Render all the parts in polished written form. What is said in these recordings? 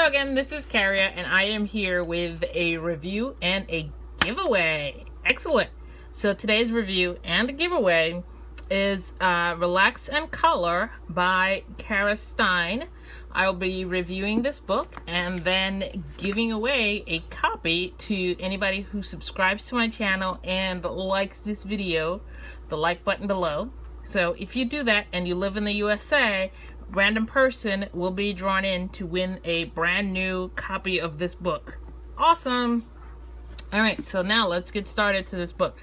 Hello again, this is Cara, and I am here with a review and a giveaway. Excellent. So today's review and giveaway is Relax and Color by Cara Stein. I'll be reviewing this book and then giving away a copy to anybody who subscribes to my channel and likes this video, the like button below. So if you do that and you live in the USA, random person will be drawn in to win a brand new copy of this book. Awesome. All right, so now let's get started to this book.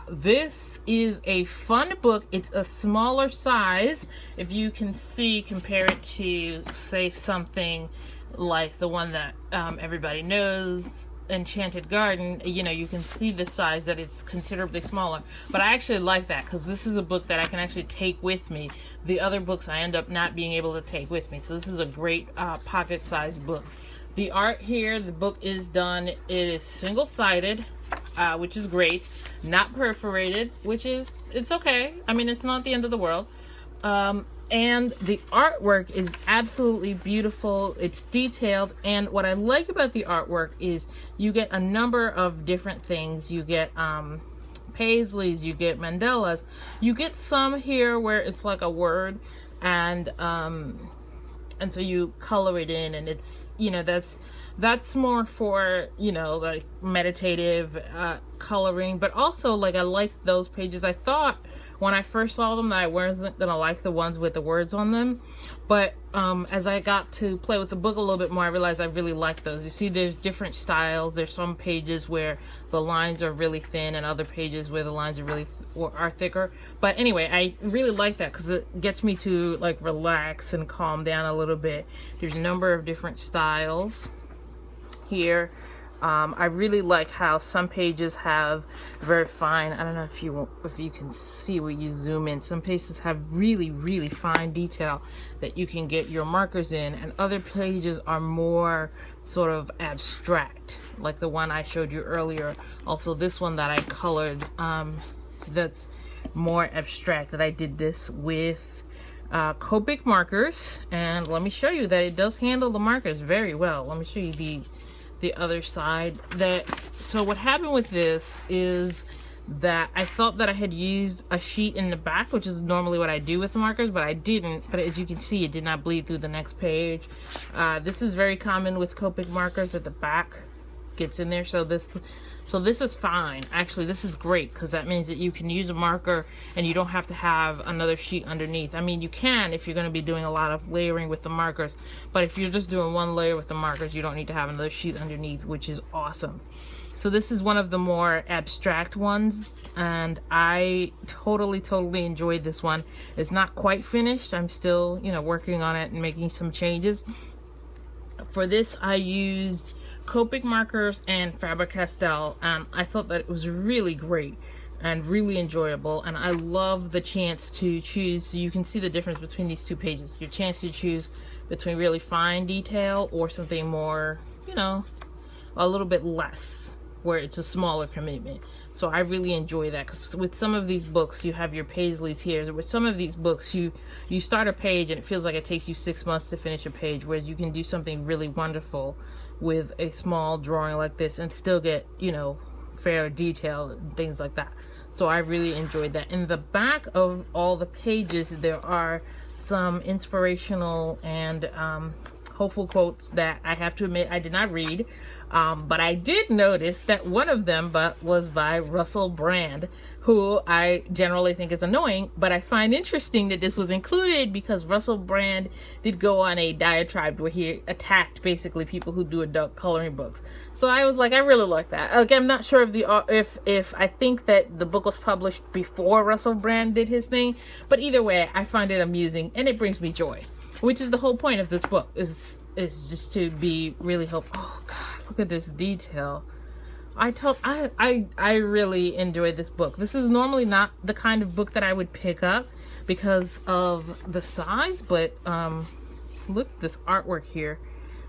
This is a fun book. It's a smaller size. If you can see, compare it to, say, something like the one that everybody knows, Enchanted Garden, you know, you can see the size that it's considerably smaller. But I actually like that because this is a book that I can actually take with me. The other books I end up not being able to take with me. So this is a great pocket-sized book. The art here, the book is done. It is single-sided, which is great. Not perforated, which is, it's okay. I mean, it's not the end of the world. And the artwork is absolutely beautiful. It's detailed, and what I like about the artwork is you get a number of different things. You get paisleys, you get mandalas, you get some here where it's like a word, and so you color it in, and it's, you know, that's more for, you know, like meditative coloring. But also, like, I like those pages. I thought when I first saw them that I wasn't gonna like the ones with the words on them, but as I got to play with the book a little bit more, I realized I really like those. You see, there's different styles. There's some pages where the lines are really thin and other pages where the lines are really are thicker. But anyway, I really like that because it gets me to like relax and calm down a little bit. There's a number of different styles here. I really like how some pages have very fine, I don't know if you can see when you zoom in, some pages have really fine detail that you can get your markers in, and other pages are more sort of abstract, like the one I showed you earlier. Also this one that I colored, that's more abstract, that I did this with Copic markers. And let me show you that it does handle the markers very well. Let me show you the other side. So what happened with this is that I thought that I had used a sheet in the back, which is normally what I do with markers, but I didn't. But as you can see, it did not bleed through the next page. This is very common with Copic markers, that the back gets in there. So this is fine. Actually, this is great because that means that you can use a marker and you don't have to have another sheet underneath. I mean, you can if you're going to be doing a lot of layering with the markers, but if you're just doing one layer with the markers, you don't need to have another sheet underneath, which is awesome. So this is one of the more abstract ones, and I totally enjoyed this one. It's not quite finished. I'm still, you know, working on it and making some changes. For this, I used Copic markers and Faber-Castell. I thought that it was really great and really enjoyable, and I love the chance to choose. So you can see the difference between these two pages. Your chance to choose between really fine detail or something more, you know, a little bit less, where it's a smaller commitment. So I really enjoy that, because with some of these books you have your paisleys here. With some of these books you start a page and it feels like it takes you 6 months to finish a page, whereas you can do something really wonderful with a small drawing like this and still get, you know, fair detail and things like that. So I really enjoyed that. In the back of all the pages there are some inspirational and hopeful quotes that I have to admit I did not read, but I did notice that one of them was by Russell Brand, who I generally think is annoying, but I find interesting that this was included because Russell Brand did go on a diatribe where he attacked basically people who do adult coloring books. So I was like, I really like that. Again, I'm not sure if I think that the book was published before Russell Brand did his thing, but either way, I find it amusing and it brings me joy, which is the whole point of this book, is just to be really helpful. Oh God, look at this detail. I really enjoyed this book. This is normally not the kind of book that I would pick up because of the size, but look at this artwork here,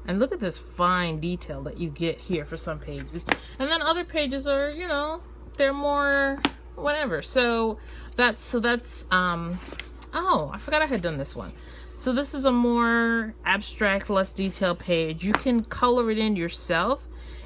and look at this fine detail that you get here for some pages, and then other pages are, you know, they're more whatever. So that's oh, I forgot I had done this one. So this is a more abstract, less detailed page. You can color it in yourself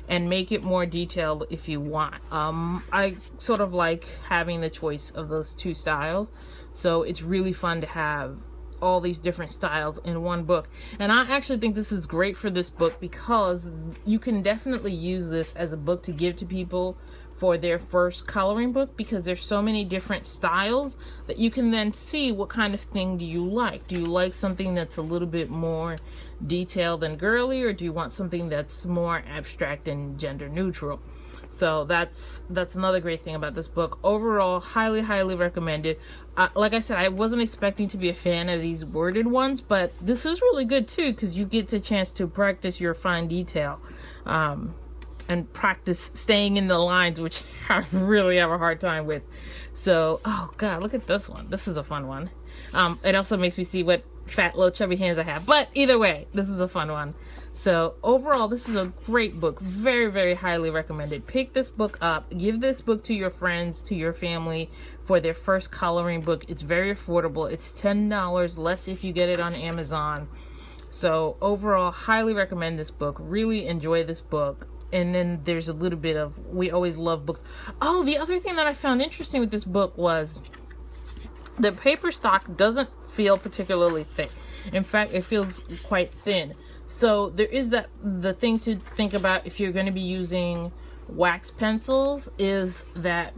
and make it more detailed if you want. I sort of like having the choice of those two styles, so it's really fun to have all these different styles in one book. And I actually think this is great for this book because you can definitely use this as a book to give to people for their first coloring book, because there's so many different styles that you can then see what kind of thing do you like. Do you like something that's a little bit more detailed and girly, or do you want something that's more abstract and gender neutral? So that's another great thing about this book. Overall, highly recommended. Like I said, I wasn't expecting to be a fan of these worded ones, but this is really good too, because you get the chance to practice your fine detail and practice staying in the lines, which I really have a hard time with. So, oh god, look at this one. This is a fun one. It also makes me see what fat little chubby hands I have, but either way, this is a fun one. So overall, this is a great book. Very highly recommended. Pick this book up, give this book to your friends, to your family for their first coloring book. It's very affordable. It's $10 less if you get it on Amazon. So overall, highly recommend this book. Really enjoy this book. And then there's a little bit of, we always love books. Oh, the other thing that I found interesting with this book was the paper stock doesn't feel particularly thick. In fact, it feels quite thin. So there is the thing to think about if you're going to be using wax pencils, is that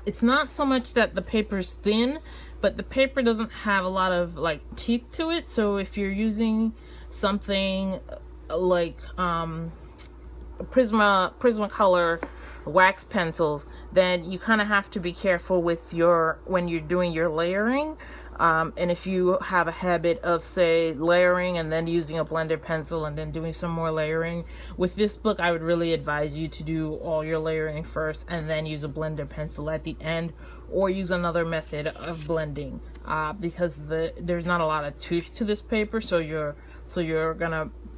it's not so much that the paper's thin, but the paper doesn't have a lot of like teeth to it. So if you're using something like Prismacolor wax pencils, then you kind of have to be careful with when you're doing your layering. And if you have a habit of, say, layering and then using a blender pencil and then doing some more layering, with this book I would really advise you to do all your layering first and then use a blender pencil at the end, or use another method of blending, because there's not a lot of tooth to this paper, so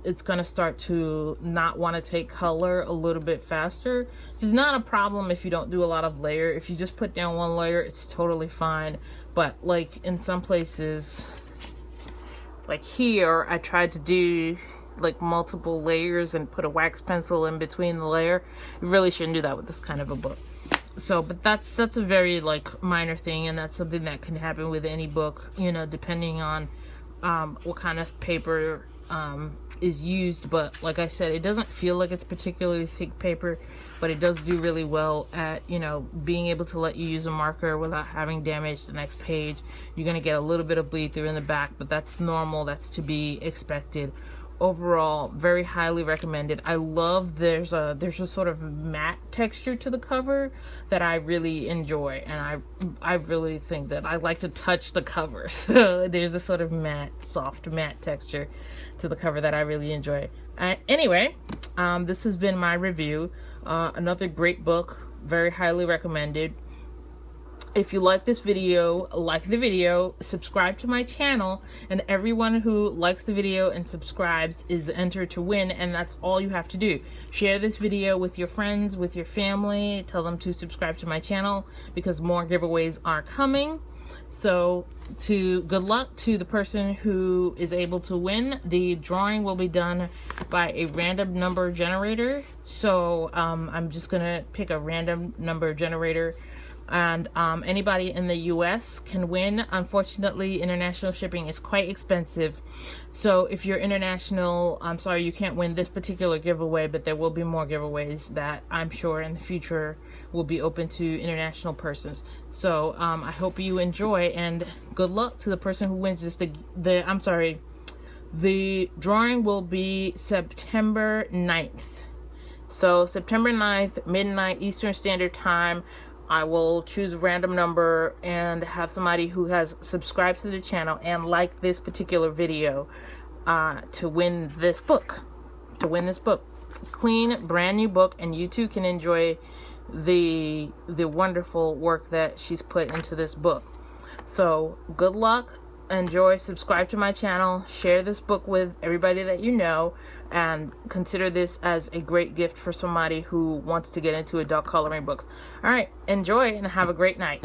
it's gonna start to not want to take color a little bit faster. It's not a problem if you don't do a lot of layer. If you just put down one layer, it's totally fine. But like in some places, like here, I tried to do like multiple layers and put a wax pencil in between the layer. You really shouldn't do that with this kind of a book. So, but that's a very like minor thing, and that's something that can happen with any book, you know, depending on what kind of paper is used. But like I said, it doesn't feel like it's particularly thick paper, but it does do really well at, you know, being able to let you use a marker without having damage the next page. You're gonna get a little bit of bleed through in the back, but that's normal, that's to be expected. Overall, very highly recommended. I love there's a sort of matte texture to the cover that I really enjoy, and I really think that I like to touch the cover. So there's a sort of matte, soft matte texture to the cover that I really enjoy. Anyway, this has been my review. Another great book, very highly recommended. If you like this video, like the video, subscribe to my channel, and everyone who likes the video and subscribes is entered to win, and that's all you have to do. Share this video with your friends, with your family, tell them to subscribe to my channel, because more giveaways are coming. So good luck to the person who is able to win. The drawing will be done by a random number generator. So I'm just gonna pick a random number generator, and anybody in the US can win. Unfortunately, international shipping is quite expensive, so if you're international, I'm sorry you can't win this particular giveaway, but there will be more giveaways that I'm sure in the future will be open to international persons. So I hope you enjoy, and good luck to the person who wins this. The drawing will be September 9th. So September 9th, midnight Eastern Standard Time. I will choose a random number and have somebody who has subscribed to the channel and liked this particular video to win this book. Clean, brand new book, and you too can enjoy the wonderful work that she's put into this book. So good luck, enjoy, subscribe to my channel, share this book with everybody that you know, and consider this as a great gift for somebody who wants to get into adult coloring books. All right, enjoy and have a great night.